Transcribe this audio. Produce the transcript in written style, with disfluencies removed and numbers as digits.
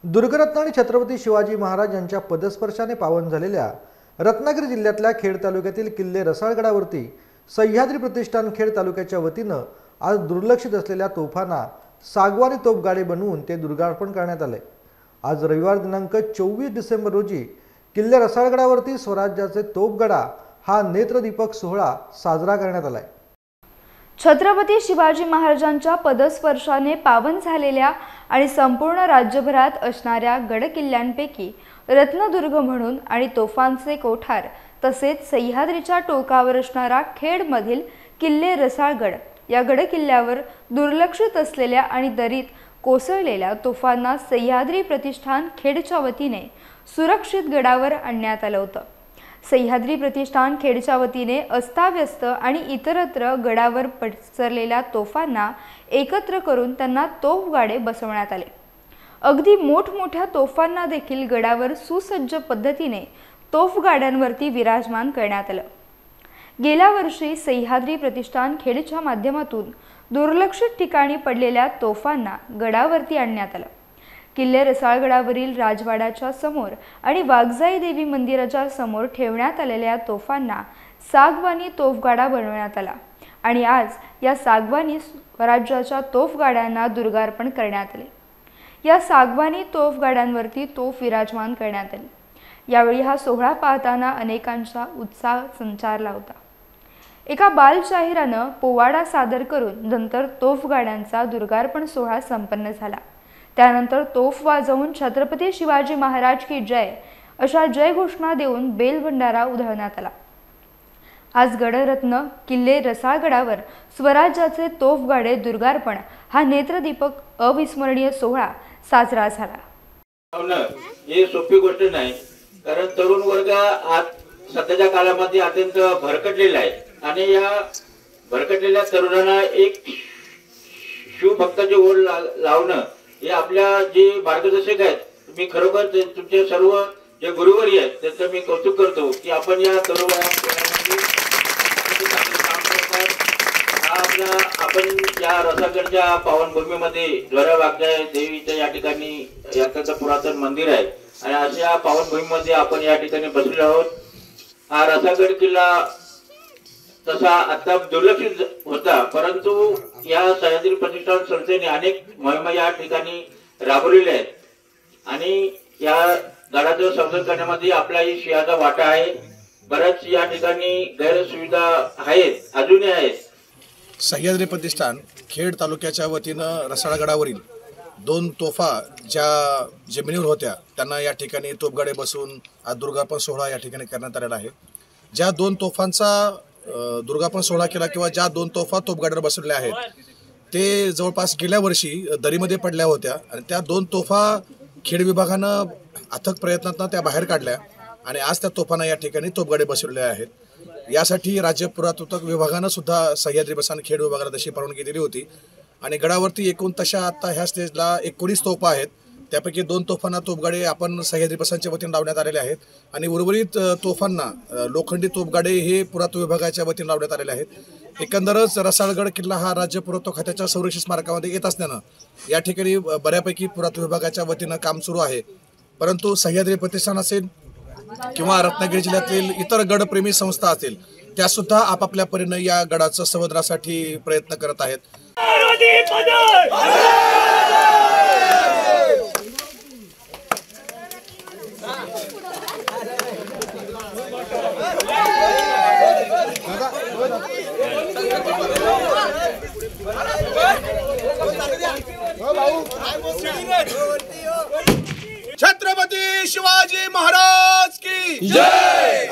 दुर्गरत्न आणि छत्रपती शिवाजी महाराज यांच्या पदस्पर्शाने पावन झालेल्या रत्नागिरी जिल्ह्यातल्या खेड तालुक्यातील किल्ले रसाळगडावरती सह्याद्री प्रतिष्ठान खेड तालुक्याच्या वतीनं आज दुर्लक्षित असलेल्या तोफांना सागवानी तोफगाडे बनवून ते दुर्गार्पण करण्यात आले। आज रविवार दिनांक 24 डिसेंबर रोजी किल्ले रसाळगडावरती स्वराज्याचे तोफगडा हा नेत्रदीपक सोहळा साजरा करण्यात आलाय। छत्रपती शिवाजी महाराजांच्या पदस्पर्शाने पावन झालेल्या आणि संपूर्ण राज्यभरात असणाऱ्या गडकिल्ल्यांपैकी रत्नदुर्ग म्हणून आणि तोफांचे कोठार तसेच सह्याद्रीच्या टोकावर असणारा खेडमधील किल्ले रसाळगड या गडकिल्ल्यावर दुर्लक्षित असलेल्या आणि दरीत कोसळलेल्या तोफांना सह्याद्री प्रतिष्ठान खेडच्या वतीने सुरक्षित गडावर आणण्यात आलं होतं। सह्याद्री प्रतिष्ठान खेडच्या वतीने अस्ताव्यस्त आणि इतरत्र गडावर पसरलेल्या तोफांना एकत्र करून त्यांना तोफगाडे बसवण्यात आले। अगदी मोठमोठ्या तोफांना देखील गडावर सुसज्ज पद्धतीने तोफगाड्यांवरती विराजमान करण्यात आलं। गेल्या वर्षी सह्याद्री प्रतिष्ठान खेडच्या माध्यमातून दुर्लक्षित ठिकाणी पडलेल्या तोफांना गडावरती आणण्यात आलं। किल्ले रसाळगडावरील राजवाड्याच्या समोर आणि वाघजाई देवी मंदिराच्या समोर ठेवण्यात आलेल्या तोफांना सागवानी तोफगाडा बनवण्यात आला आणि आज या सागवानी स्वराज्याच्या तोफगाड्यांना दुर्गार्पण करण्यात आले। या सागवानी तोफगाड्यांवरती तोफ विराजमान करण्यात आली। यावेळी हा सोहळा पाहताना अनेकांचा उत्साह संचारला होता। एका बालशाहिरानं पोवाडा सादर करून नंतर तोफगाड्यांचा दुर्गार्पण सोहळा संपन्न झाला। त्यानंतर तोफ वाजवून छत्रपती शिवाजी महाराज की जय अशा जय घोषणा देऊन बेलभंडारा उधळण्यात आला। आज गडरत्न किल्ले रसाळगडावर स्वराज्याचे तोफगाडे दुर्गार्पण हा नेत्रदीपक अविस्मरणीय सोहळा साजरा झाला। हे सोपी गोष्ट नाही, कारण तरुण वर्ग आज सध्याच्या काळामध्ये अत्यंत भरकटलेला आहे आणि या भरकटलेल्या तरुणांना एक शिवभक्ताची ओढ लावणं हे आपल्या जे मार्गदर्शक आहेत, मी खरोखर तुमचे सर्व जे गुरुवरी आहेत त्यांचं मी कौतुक करतो की आपण या तरुण आपण या रसाळगडच्या पावनभूमीमध्ये ज्वरा वाघजाई देवीच्या या ठिकाणी याचं पुरातन मंदिर आहे आणि अशा पावनभूमीमध्ये आपण या ठिकाणी बसलेलो आहोत। हा रसाळगड किल्ला तसा आता दुर्लक्षित होता, परंतु या सह्याद्री प्रतिष्ठान संस्थेने अनेक मोहिमा या ठिकाणी राबवलेल्या आहेत आणि या गडाचं संवर्धन करण्यामध्ये आपलाही सिंहाचा वाटा आहे। बऱ्याच या ठिकाणी गैरसुविधा आहेत, अजूनही आहेत। सह्याद्री प्रतिष्ठान खेड तालुक्याच्या वतीनं रसाळगडावरील 2 तोफा ज्या जमिनीवर होत्या त्यांना या ठिकाणी तोफगाडे बसवून आज दुर्गार्पण सोहळा या ठिकाणी करण्यात आलेला आहे। ज्या 2 तोफांचा दुर्गार्पण सोहळा केला किंवा ज्या 2 तोफा तोफगाड्यावर बसवलेल्या आहेत ते जवळपास गेल्या वर्षी दरीमध्ये पडल्या होत्या आणि त्या 2 तोफा खेड विभागानं अथक प्रयत्नातून त्या बाहेर काढल्या आणि आज त्या तोफांना या ठिकाणी तोफगाडे बसवलेले आहेत। यासाठी राज्य पुरातत्व विभागानं सुद्धा सह्याद्री प्रतिष्ठान खेड विभागाला तशी परवानगी दिली होती आणि गडावरती एकूण तशा आता ह्या स्टेजला 19 तोफा आहेत। त्यापैकी 2 तोफांना तोफगाडे आपण सह्याद्री प्रतिष्ठानच्या वतीने लावण्यात आलेले आहेत आणि उर्वरित तोफांना लोखंडी तोफगाडे हे पुरातत्व विभागाच्या वतीने लावण्यात आलेले आहेत। एकंदरच रसाळगड किल्ला हा राज्य पुरातत्व खात्याच्या संरक्षित स्मारकामध्ये येत असल्यानं या ठिकाणी बऱ्यापैकी पुरातत्व विभागाच्या वतीनं काम सुरू आहे, परंतु सह्याद्री प्रतिष्ठान असेल किंवा रत्नागिरी जिल्ह्यातील इतर गडप्रेमी संस्था असतील त्या सुद्धा आपापल्या परीने या गडाचं संवर्धनासाठी प्रयत्न करत आहेत। छत्रपती शिवाजी महाराज की जय।